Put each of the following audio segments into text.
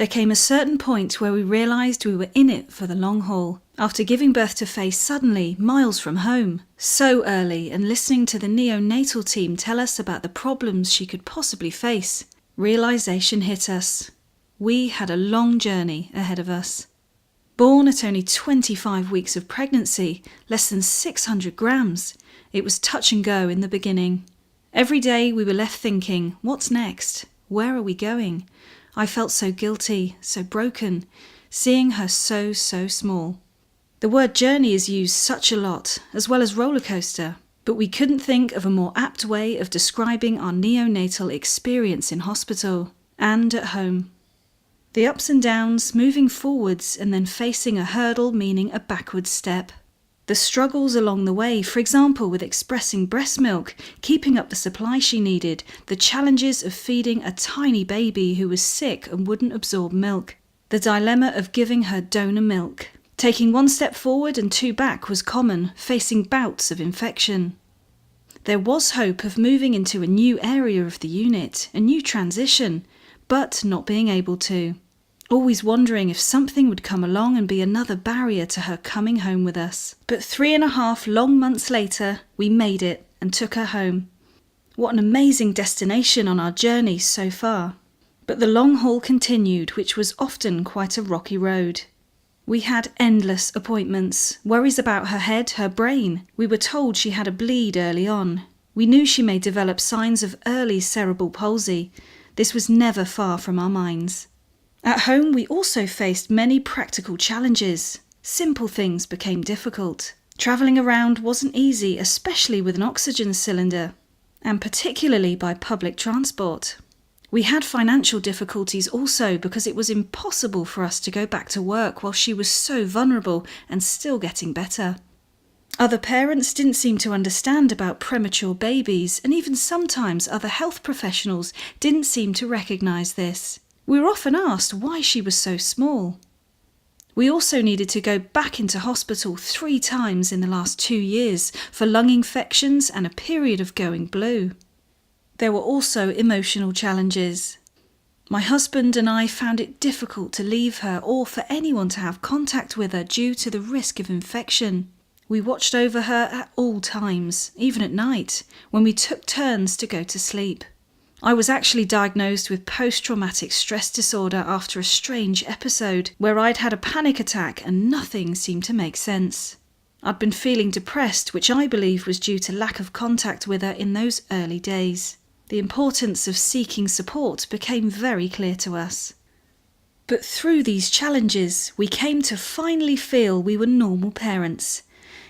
There came a certain point where we realised we were in it for the long haul. After giving birth to Faye suddenly, miles from home, so early, and listening to the neonatal team tell us about the problems she could possibly face, realisation hit us. We had a long journey ahead of us. Born at only 25 weeks of pregnancy, less than 600 grams, it was touch and go in the beginning. Every day we were left thinking, what's next? Where are we going? I felt so guilty, so broken, seeing her so small. The word journey is used such a lot, as well as roller coaster, but we couldn't think of a more apt way of describing our neonatal experience in hospital and at home. The ups and downs, moving forwards and then facing a hurdle meaning a backward step. The struggles along the way, for example with expressing breast milk, keeping up the supply she needed, the challenges of feeding a tiny baby who was sick and wouldn't absorb milk, the dilemma of giving her donor milk. Taking one step forward and two back was common, facing bouts of infection. There was hope of moving into a new area of the unit, a new transition, but not being able to. Always wondering if something would come along and be another barrier to her coming home with us. But 3.5 long months later, we made it and took her home. What an amazing destination on our journey so far. But the long haul continued, which was often quite a rocky road. We had endless appointments, worries about her head, her brain. We were told she had a bleed early on. We knew she may develop signs of early cerebral palsy. This was never far from our minds. At home, we also faced many practical challenges. Simple things became difficult. Travelling around wasn't easy, especially with an oxygen cylinder, and particularly by public transport. We had financial difficulties also because it was impossible for us to go back to work while she was so vulnerable and still getting better. Other parents didn't seem to understand about premature babies, and even sometimes other health professionals didn't seem to recognise this. We were often asked why she was so small. We also needed to go back into hospital 3 times in the last 2 years for lung infections and a period of going blue. There were also emotional challenges. My husband and I found it difficult to leave her or for anyone to have contact with her due to the risk of infection. We watched over her at all times, even at night, when we took turns to go to sleep. I was actually diagnosed with post-traumatic stress disorder after a strange episode where I'd had a panic attack and nothing seemed to make sense. I'd been feeling depressed, which I believe was due to lack of contact with her in those early days. The importance of seeking support became very clear to us. But through these challenges, we came to finally feel we were normal parents.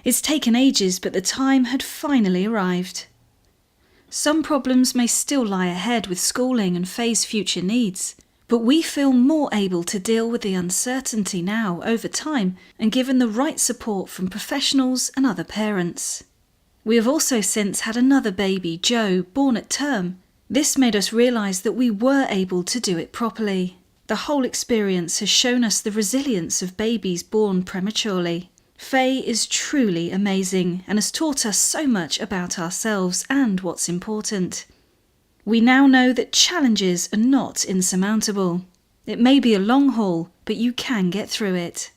It's taken ages, but the time had finally arrived. Some problems may still lie ahead with schooling and Faye's future needs, but we feel more able to deal with the uncertainty now over time and given the right support from professionals and other parents. We have also since had another baby, Joe, born at term. This made us realise that we were able to do it properly. The whole experience has shown us the resilience of babies born prematurely. Faye is truly amazing and has taught us so much about ourselves and what's important. We now know that challenges are not insurmountable. It may be a long haul, but you can get through it.